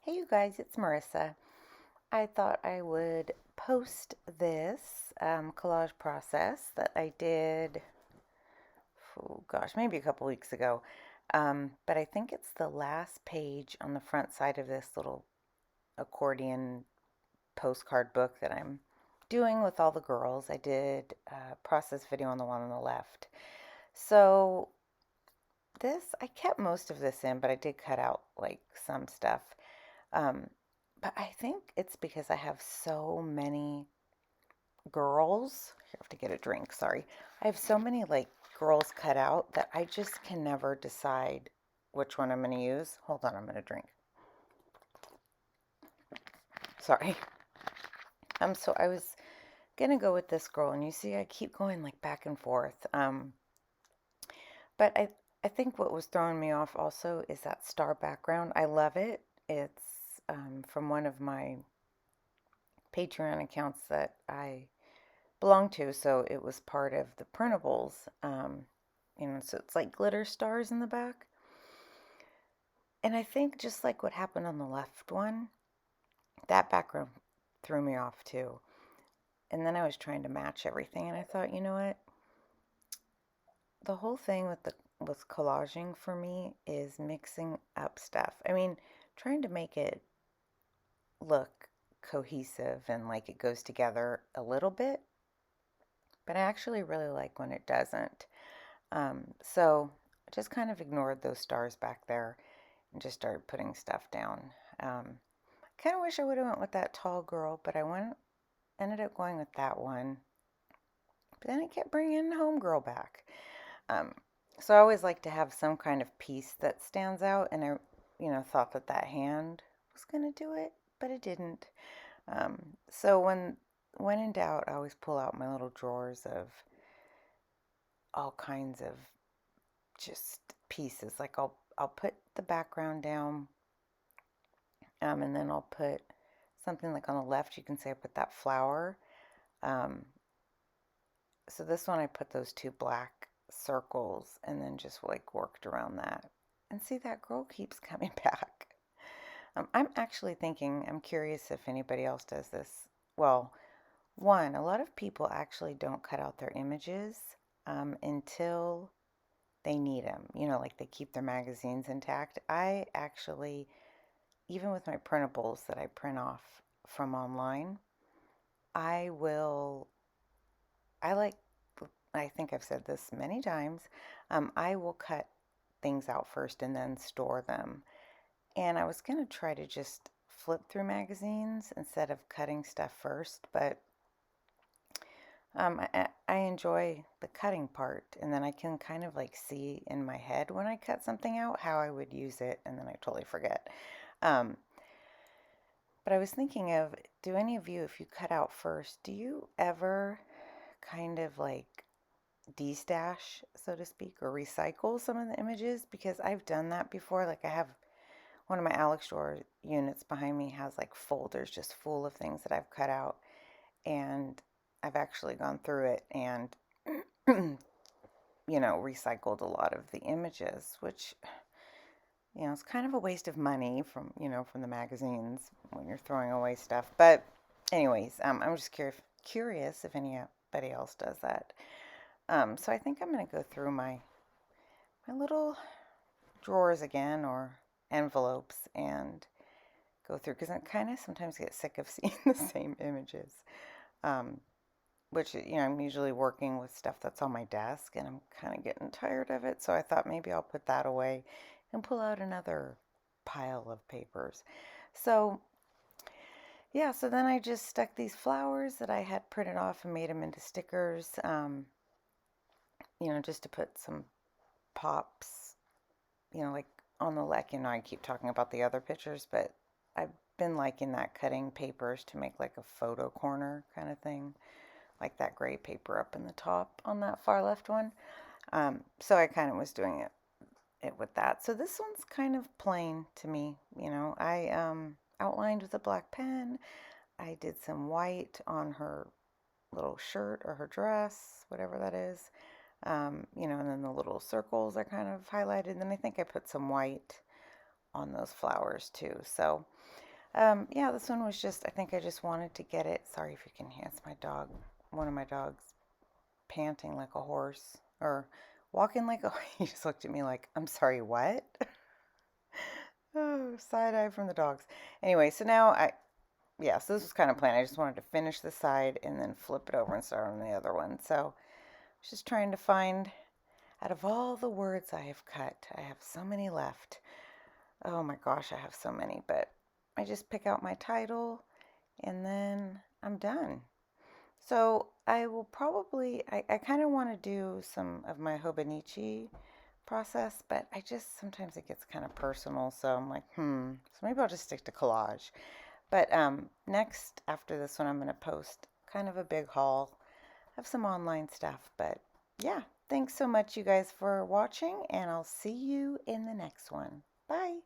Hey you guys, it's Marissa. I thought I would post this collage process that I did, oh gosh, maybe a couple weeks ago. But I think it's the last page on the front side of this little accordion postcard book that I'm doing with all the girls. I did a process video on the one on the left. So I kept most of this in, but I did cut out like some stuff. Um, but I think it's because I have so many girls. Here, I have to get a drink, sorry. I have so many like girls cut out that I just can never decide which one I'm going to use. Hold on, I'm going to drink. Sorry. So I was going to go with this girl, and you see I keep going like back and forth. But I think what was throwing me off also is that star background. I love it. It's from one of my Patreon accounts that I belong to, so it was part of the printables. So it's like glitter stars in the back. And I think just like what happened on the left one, that background threw me off too. And then I was trying to match everything, and I thought, you know what? The whole thing with collaging for me is mixing up stuff. I mean, trying to make it look cohesive and like it goes together a little bit, but I actually really like when it doesn't. So I just kind of ignored those stars back there and just started putting stuff down. Kind of wish I would have went with that tall girl, but ended up going with that one. But then I kept bringing homegirl back. Um, so I always like to have some kind of piece that stands out, and I thought that hand was gonna do it, but it didn't. So when in doubt, I always pull out my little drawers of all kinds of just pieces. Like I'll put the background down, and then I'll put something like on the left. You can say I put that flower. Um, so this one I put those two black circles, and then just like worked around that. And see, that girl keeps coming back. I'm actually thinking, I'm curious if anybody else does this. Well, one, a lot of people actually don't cut out their images until they need them. Like they keep their magazines intact. I actually, even with my printables that I print off from online, I will, I like, I think I've said this many times, I will cut things out first and then store them. And I was going to try to just flip through magazines instead of cutting stuff first, but I enjoy the cutting part, and then I can kind of like see in my head when I cut something out how I would use it, and then I totally forget. Um, but I was thinking of, do any of you, if you cut out first, do you ever kind of like destash, so to speak, or recycle some of the images? Because I've done that before. Like I have one of my Alex drawer units behind me has like folders just full of things that I've cut out, and I've actually gone through it and recycled a lot of the images, which, it's kind of a waste of money from the magazines when you're throwing away stuff. But anyways, I'm just curious if anybody else does that. So I think I'm going to go through my little drawers again, or envelopes, and go through, because I kind of sometimes get sick of seeing the same images. Um, which, I'm usually working with stuff that's on my desk, and I'm kind of getting tired of it. So I thought maybe I'll put that away and pull out another pile of papers. So, yeah, so then I just stuck these flowers that I had printed off and made them into stickers, just to put some pops, like on the left. I keep talking about the other pictures, but I've been liking that, cutting papers to make like a photo corner kind of thing, like that gray paper up in the top on that far left one. So I kind of was doing it with that. So this one's kind of plain to me. I outlined with a black pen. I did some white on her little shirt or her dress, whatever that is. And then the little circles are kind of highlighted. And then I think I put some white on those flowers too. So yeah, this one was just, I think I just wanted to get it. Sorry if you can hear, it's my dog, one of my dogs panting like a horse or walking like a, he just looked at me like, I'm sorry, what? Oh, side eye from the dogs. Anyway, so now yeah, so this was kind of planned. I just wanted to finish the side and then flip it over and start on the other one. So I was just trying to find, out of all the words I have cut, I have so many left. Oh my gosh, I have so many, but I just pick out my title and then I'm done. So I will probably, I kind of want to do some of my Hobonichi process, but I just, sometimes it gets kind of personal. So I'm like, so maybe I'll just stick to collage. But next, after this one, I'm going to post kind of a big haul of some online stuff. But yeah, thanks so much, you guys, for watching, and I'll see you in the next one. Bye.